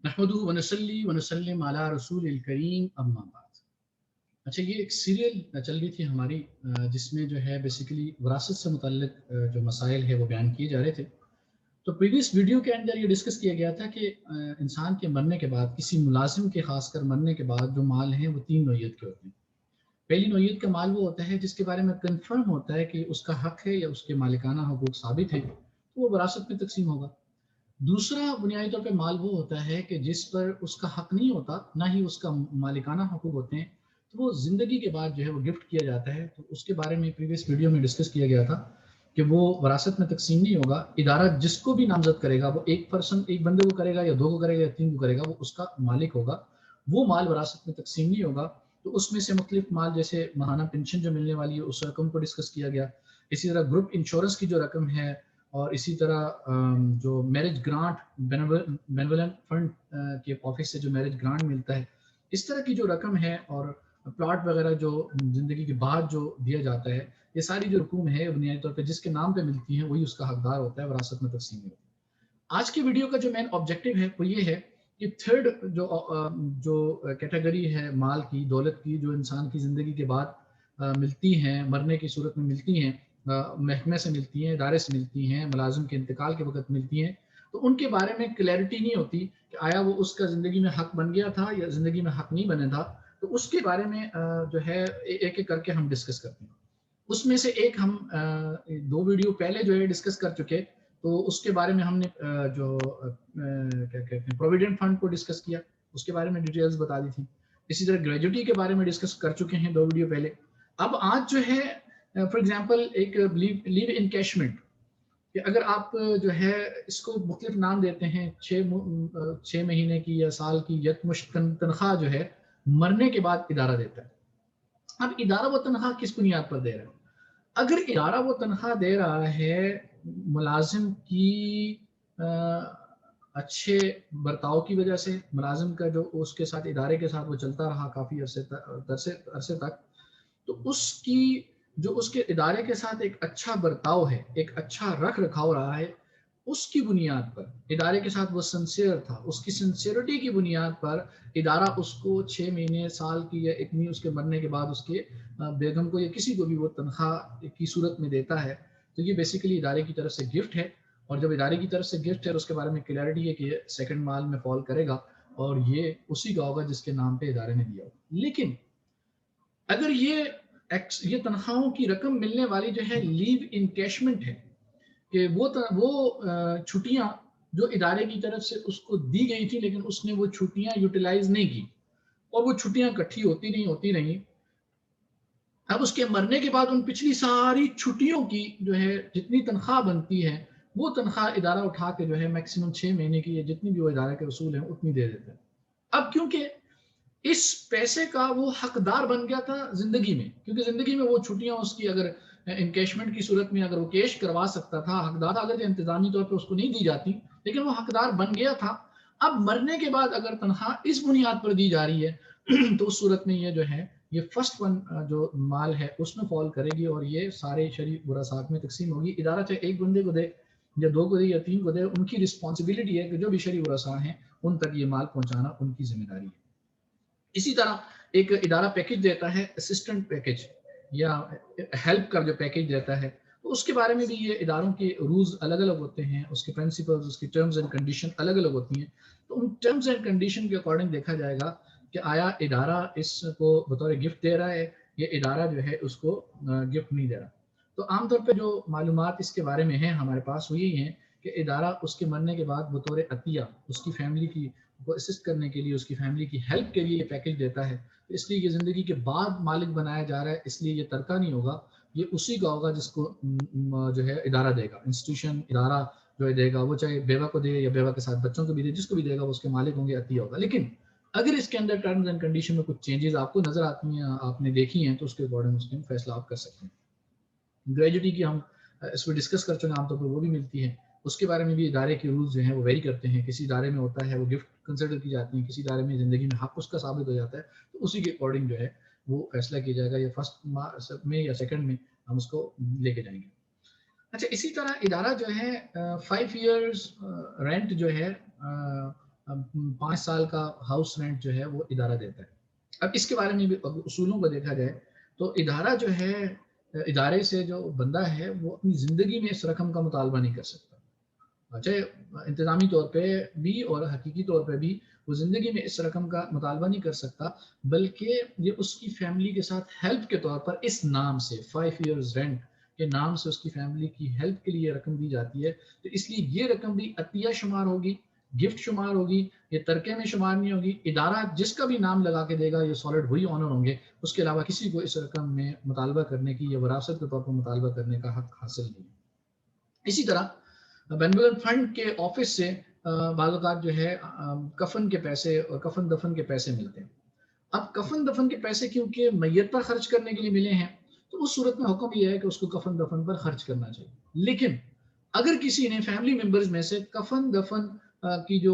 नहमदुहु व नसल्ली व नसल्लिम अला रसूलिल करीम अम्मा बाद। अच्छा, ये एक सीरियल चल रही थी हमारी, जिसमें जो है बेसिकली विरासत से मुतल्लिक जो मसाइल है वो बयान किए जा रहे थे। तो प्रीवियस वीडियो के अंदर ये डिस्कस किया गया था कि इंसान के मरने के बाद, किसी मुलाजिम के खासकर मरने के बाद जो माल हैं वो 3 नौइयत के होते हैं। पहली नौइयत का माल वो होता है जिसके बारे में कन्फर्म होता है कि उसका हक है या उसके मालिकाना हकूक साबित है, तो वो विरासत में तकसीम होगा। दूसरा बुनियादी तौर पे माल वो होता है कि जिस पर उसका हक नहीं होता, ना ही उसका मालिकाना हकूक होते हैं, तो वो ज़िंदगी के बाद जो है वो गिफ्ट किया जाता है। तो उसके बारे में प्रीवियस वीडियो में डिस्कस किया गया था कि वो वरासत में तकसीम नहीं होगा। इदारा जिसको भी नामजद करेगा, वो एक पर्सन, एक बंदे को करेगा या 2 को करेगा या 3 को करेगा, वो उसका मालिक होगा। वो माल वरासत में तकसीम नहीं होगा। तो उसमें से मुख्तलिफ माल, जैसे माहाना पेंशन जो मिलने वाली है उस रकम को डिस्कस किया गया। इसी तरह ग्रुप इंश्योरेंस की जो रकम है, और इसी तरह जो मैरिज ग्रांट, बेनेवोलेंट फंड के ऑफिस से जो मैरिज ग्रांट मिलता है, इस तरह की जो रकम है, और प्लॉट वगैरह जो ज़िंदगी के बाद जो दिया जाता है, ये सारी जो रकूम है बुनियादी तौर पे जिसके नाम पे मिलती हैं वही उसका हकदार होता है, विरासत में तकसीम नहीं होती। आज की वीडियो का जो मेन ऑब्जेक्टिव है वो ये है कि थर्ड जो कैटेगरी है माल की, दौलत की, जो इंसान की ज़िंदगी के बाद मिलती हैं, मरने की सूरत में मिलती हैं, महकमे से मिलती हैं, इदारे से मिलती हैं, मुलाजिम के इंतकाल के वक्त मिलती हैं, तो उनके बारे में क्लैरिटी नहीं होती कि आया वो उसका ज़िंदगी में हक बन गया था या ज़िंदगी में हक नहीं बने था। तो उसके बारे में जो है एक एक करके हम डिस्कस करते हैं। उसमें से एक हम 2 वीडियो पहले जो है डिस्कस कर चुके, तो उसके बारे में हमने क्या कहते हैं, प्रोविडेंट फंड को डिस्कस किया, उसके बारे में डिटेल्स बता दी थी। इसी तरह ग्रेजुटी के बारे में डिस्कस कर चुके हैं 2 वीडियो पहले। अब आज जो है फॉर एग्जांपल एक लीव इनकैशमेंट, कि अगर आप जो है इसको मुख्तलिफ नाम देते हैं, 6 महीने की या साल की यकमुश्त तनख्वाह जो है मरने के बाद इदारा देता है। अब इदारा वो तनख्वाह किस बुनियाद पर दे रहा है? अगर इदारा वो तनख्वाह दे रहा है मुलाजिम की अच्छे बर्ताव की वजह से, मुलाजिम का जो उसके साथ इदारे के साथ वो चलता रहा काफ़ी अरसे तक, तो उसकी जो उसके इदारे के साथ एक अच्छा बर्ताव है, एक अच्छा रख रखाव रहा है, उसकी बुनियाद पर इदारे के साथ वो सिंसियर था, उसकी सिंसियरिटी की बुनियाद पर इदारा उसको 6 महीने, साल की या इतनी उसके मरने के बाद उसके बेगम को या किसी को भी वो तनख्वाह की सूरत में देता है। तो ये बेसिकली इदारे की तरफ से गिफ्ट है, और जब इदारे की तरफ से गिफ्ट है उसके बारे में क्लैरिटी है कि सेकंड माल में फॉल करेगा, और ये उसी का होगा जिसके नाम पे इदारे ने दिया होगा। लेकिन अगर ये तनख्वाहों की रकम मिलने वाली जो है लीव इनकैशमेंट है, कि वो छुट्टियां जो इदारे की तरफ से उसको दी गई थी, लेकिन उसने वो छुट्टियां यूटिलाइज नहीं की, और वो छुट्टियां इकट्ठी होती रही। अब उसके मरने के बाद उन पिछली सारी छुट्टियों की जो है जितनी तनख्वाह बनती है, वो तनख्वाह इदारा उठा के जो है मैक्सिमम 6 महीने की या जितनी भी वो इदारे के उसूल है उतनी दे देते हैं। अब क्योंकि इस पैसे का वो हकदार बन गया था जिंदगी में, क्योंकि जिंदगी में वो छुट्टियां उसकी अगर इनकेशमेंट की सूरत में अगर वो कैश करवा सकता था, हकदार अगर इंतजामी तौर पे उसको नहीं दी जाती, लेकिन वो हकदार बन गया था। अब मरने के बाद अगर तनख्वाह इस बुनियाद पर दी जा रही है तो उस सूरत में ये जो है ये फर्स्ट वन जो माल है उसमें फॉल करेगी, और ये सारे शरीक वरासात में तकसीम होगी। इदारा चाहे एक बंदे को दे या 2 को दे या 3 को दे, उनकी रिस्पॉन्सिबिलिटी है कि जो भी शरीक वरासा हैं उन तक ये माल पहुंचाना उनकी जिम्मेदारी है। इसी तरह एक इदारा पैकेज देता है, असिस्टेंट पैकेज या हेल्प का जो पैकेज देता है, तो उसके बारे में भी ये इदारों के रूल्स अलग अलग होते हैं, उसके प्रिंसिपल्स, उसकी टर्म्स एंड कंडीशन अलग अलग होती हैं। तो उन टर्म्स एंड कंडीशन के अकॉर्डिंग देखा जाएगा कि आया इदारा इसको बतौर गिफ्ट दे रहा है, ये इदारा जो है उसको गिफ्ट नहीं दे रहा। तो आमतौर पर जो मालूमात इसके बारे में है हमारे पास वो यही है कि इदारा उसके मरने के बाद बतौर अतिया उसकी फैमिली की को असिस्ट करने के लिए, उसकी फैमिली की हेल्प के लिए ये पैकेज देता है। तो इसलिए ये ज़िंदगी के बाद मालिक बनाया जा रहा है, इसलिए ये तरका नहीं होगा, ये उसी का होगा जिसको जो है इदारा देगा, इंस्टीट्यूशन इदारा जो है देगा, वो चाहे बेवा को दे या बेवा के साथ बच्चों को भी दे, जिसको भी देगा वो उसके मालिक होंगे, अतिया होगा। लेकिन अगर इसके अंदर टर्म्स एंड कंडीशन में कुछ चेंजेस आपको नजर आती हैं, आपने देखी हैं, तो उसके अकॉर्डिंग उसके फैसला आप कर सकते हैं। ग्रेजुटी की हम इसमें डिस्कस कर चुके हैं, आमतौर पर वो भी मिलती है। उसके बारे में भी इदारे के रूल्स जो हैं वो वेरी करते हैं। किसी इदारे में होता है वो गिफ्ट कंसिडर की जाती है, किसी इदारे में ज़िंदगी में हक उसका साबित हो जाता है, तो उसी के अकॉर्डिंग जो है वो फैसला किया जाएगा, या फर्स्ट में या सेकंड में हम उसको लेके जाएंगे। अच्छा, इसी तरह इदारा जो है 5 ईयर्स रेंट जो है 5 سال کا ہاؤس رینٹ جو ہے وہ ادارہ دیتا ہے۔ اب اس کے بارے میں بھی اصولوں کو دیکھا جائے تو ادارہ جو ہے، ادارے سے جو بندہ ہے وہ اپنی زندگی میں اس رقم کا مطالبہ نہیں کر سکتا، چاہے انتظامی طور پہ بھی اور حقیقی طور پہ بھی وہ زندگی میں اس رقم کا مطالبہ نہیں کر سکتا، بلکہ یہ اس کی فیملی کے ساتھ ہیلپ کے طور پر اس نام سے 5 ایئرز رینٹ کے نام سے اس کی فیملی کی ہیلپ کے لیے رقم دی جاتی ہے۔ تو اس لیے یہ رقم بھی عطیہ شمار ہوگی، گفٹ شمار ہوگی، یہ ترکے میں شمار نہیں ہوگی۔ ادارہ جس کا بھی نام لگا کے دے گا یہ سالڈ وہی آنر ہوں گے، اس کے علاوہ کسی کو اس رقم میں مطالبہ کرنے کی یا وراثت کے طور پر مطالبہ کرنے کا حق حاصل نہیں ہے۔ اسی طرح بینولن فنڈ کے آفس سے بعض اوقات جو ہے کفن کے پیسے اور کفن دفن کے پیسے ملتے ہیں۔ اب کفن دفن کے پیسے کیونکہ میت پر خرچ کرنے کے لیے ملے ہیں تو اس صورت میں حکم یہ ہے کہ اس کو کفن دفن پر خرچ کرنا چاہیے۔ لیکن اگر کسی نے فیملی ممبرز میں سے کفن دفن کی جو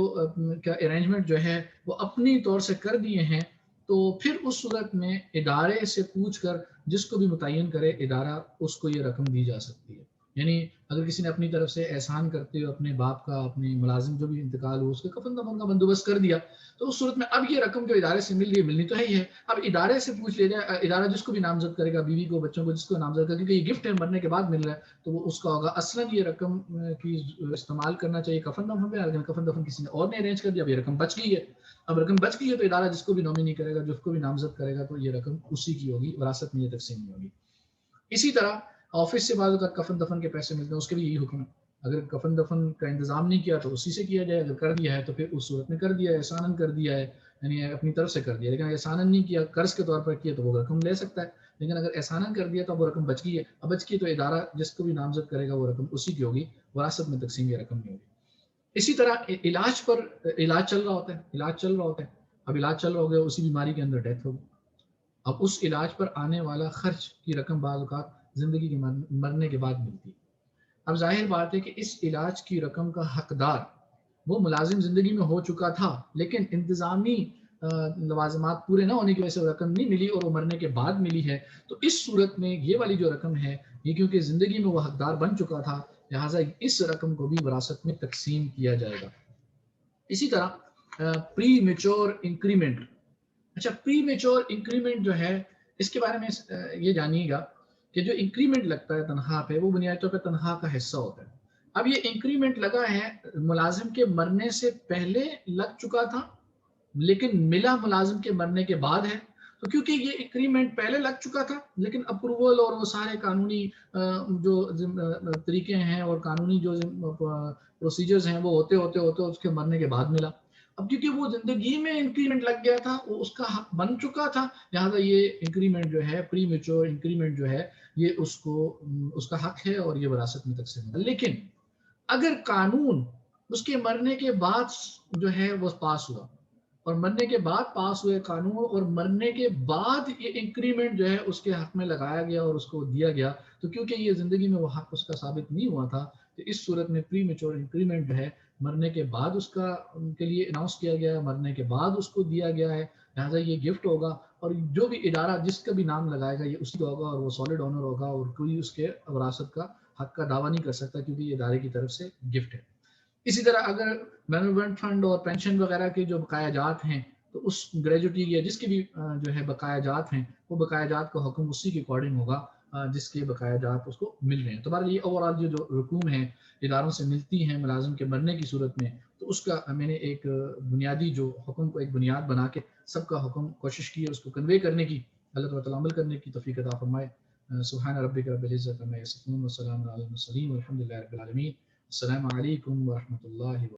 ارینجمنٹ جو ہے وہ اپنی طور سے کر دیے ہیں تو پھر اس صورت میں ادارے سے پوچھ کر جس کو بھی متعین کرے ادارہ اس کو یہ رقم دی جا سکتی ہے۔ یعنی اگر کسی نے اپنی طرف سے احسان کرتے ہوئے اپنے باپ کا، اپنے ملازم جو بھی انتقال ہو اس کے کفن دفن کا بندوبست کر دیا تو اس صورت میں اب یہ رقم جو ادارے سے مل رہی ہے ملنی تو ہے ہی ہے، اب ادارے سے پوچھ لیا جائے، ادارہ جس کو بھی نامزد کرے گا، بیوی کو، بچوں کو، جس کو نامزد کرے گا، کیونکہ یہ گفٹ ہے مرنے کے بعد مل رہا ہے تو وہ اس کا ہوگا۔ اصلاً یہ رقم کی استعمال کرنا چاہیے کفن دفن پہ، لیکن کفن دفن کسی نے اور نے ارینج کر دیا، اب یہ رقم بچ گئی ہے۔ اب رقم بچ گئی ہے تو ادارہ جس کو بھی نامنی کرے گا، جس کو بھی نامزد کرے گا تو یہ رقم اسی کی ہوگی، وراثت میں یہ تقسیم نہیں ہوگی۔ اسی طرح آفس سے بعض اوقات کفن دفن کے پیسے ملتے ہیں، اس کے بھی یہی حکم ہے، اگر کفن دفن کا انتظام نہیں کیا تو اسی سے کیا جائے، اگر کر دیا ہے تو پھر اس صورت میں کر دیا ہے، احساناً کر دیا ہے، یعنی اپنی طرف سے کر دیا، لیکن اگر احساناً نہیں کیا، قرض کے طور پر کیا تو وہ رقم لے سکتا ہے، لیکن اگر احساناً کر دیا تو وہ رقم بچ گئی ہے، اب بچ گئی تو ادارہ جس کو بھی نامزد کرے گا وہ رقم اسی کی ہوگی، وراثت میں تقسیم یہ رقم نہیں ہوگی۔ اسی طرح علاج پر، علاج چل رہا ہوتا ہے، علاج چل رہا ہوتا ہے، اب علاج چل رہا ہو گیا، اسی بیماری کے اندر ڈیتھ ہوگی، اب اس علاج پر آنے والا خرچ کی رقم بعض اوقات زندگی کے مرنے کے بعد ملتی ہے۔ اب ظاہر بات ہے کہ اس علاج کی رقم کا حقدار وہ ملازم زندگی میں ہو چکا تھا، لیکن انتظامی لوازمات پورے نہ ہونے کی وجہ سے رقم نہیں ملی اور وہ مرنے کے بعد ملی ہے، تو اس صورت میں یہ والی جو رقم ہے یہ کیونکہ زندگی میں وہ حقدار بن چکا تھا، لہٰذا اس رقم کو بھی وراثت میں تقسیم کیا جائے گا۔ اسی طرح پری میچور انکریمنٹ، اچھا پری میچور انکریمنٹ جو ہے اس کے بارے میں یہ جانیے گا کہ جو انکریمنٹ لگتا ہے تنخواہ پہ وہ بنیادی طور پہ تنخواہ کا حصہ ہوتا ہے۔ اب یہ انکریمنٹ لگا ہے ملازم کے مرنے سے پہلے لگ چکا تھا لیکن ملا ملازم کے مرنے کے بعد ہے، تو کیونکہ یہ انکریمنٹ پہلے لگ چکا تھا لیکن اپروول اور وہ سارے قانونی جو طریقے ہیں اور قانونی جو پروسیجرز ہیں وہ ہوتے ہوتے ہوتے اس کے مرنے کے بعد ملا، اب کیونکہ وہ زندگی میں انکریمنٹ لگ گیا تھا، وہ اس کا حق بن چکا تھا، لہٰذا یہ انکریمنٹ جو ہے پری میچور انکریمنٹ جو ہے یہ اس کو اس کا حق ہے اور یہ وراثت میں تقسیم ہوگا۔ لیکن اگر قانون اس کے مرنے کے بعد جو ہے وہ پاس ہوا اور مرنے کے بعد پاس ہوئے قانون اور مرنے کے بعد یہ انکریمنٹ جو ہے اس کے حق میں لگایا گیا اور اس کو دیا گیا، تو کیونکہ یہ زندگی میں وہ حق اس کا ثابت نہیں ہوا تھا تو اس صورت میں پری میچور انکریمنٹ جو ہے مرنے کے بعد اس کا ان کے لیے اناؤنس کیا گیا ہے، مرنے کے بعد اس کو دیا گیا ہے، لہٰذا یہ گفٹ ہوگا اور جو بھی ادارہ جس کا بھی نام لگائے گا یہ اسی کا ہوگا اور وہ سالڈ آنر ہوگا اور کوئی اس کے وراثت کا حق کا دعویٰ نہیں کر سکتا کیونکہ یہ ادارے کی طرف سے گفٹ ہے۔ اسی طرح اگر مینومنٹ فنڈ اور پینشن وغیرہ کے جو بقایا جات ہیں تو اس گریجوٹی یا جس کے بھی جو ہے بقایا جات ہیں وہ بقایا جات کا حکم اسی کے اکارڈنگ ہوگا جس کے بقایا جات اس کو مل رہے ہیں۔ تو بہرحال یہ اوور آل جو رقوم ہیں اداروں سے ملتی ہیں ملازم کے مرنے کی صورت میں، تو اس کا میں نے ایک بنیادی جو حکم کو ایک بنیاد بنا کے سب کا حکم کوشش کی ہے اس کو کنوے کرنے کی، اللہ تعالیٰ عمل کرنے کی توفیق عطا فرمائے۔ سبحان ربک رب العزت عما یصفون وسلام علی المرسلین والحمد للہ رب العالمین۔ السلام علیکم ورحمۃ اللہ وبرکاتہ۔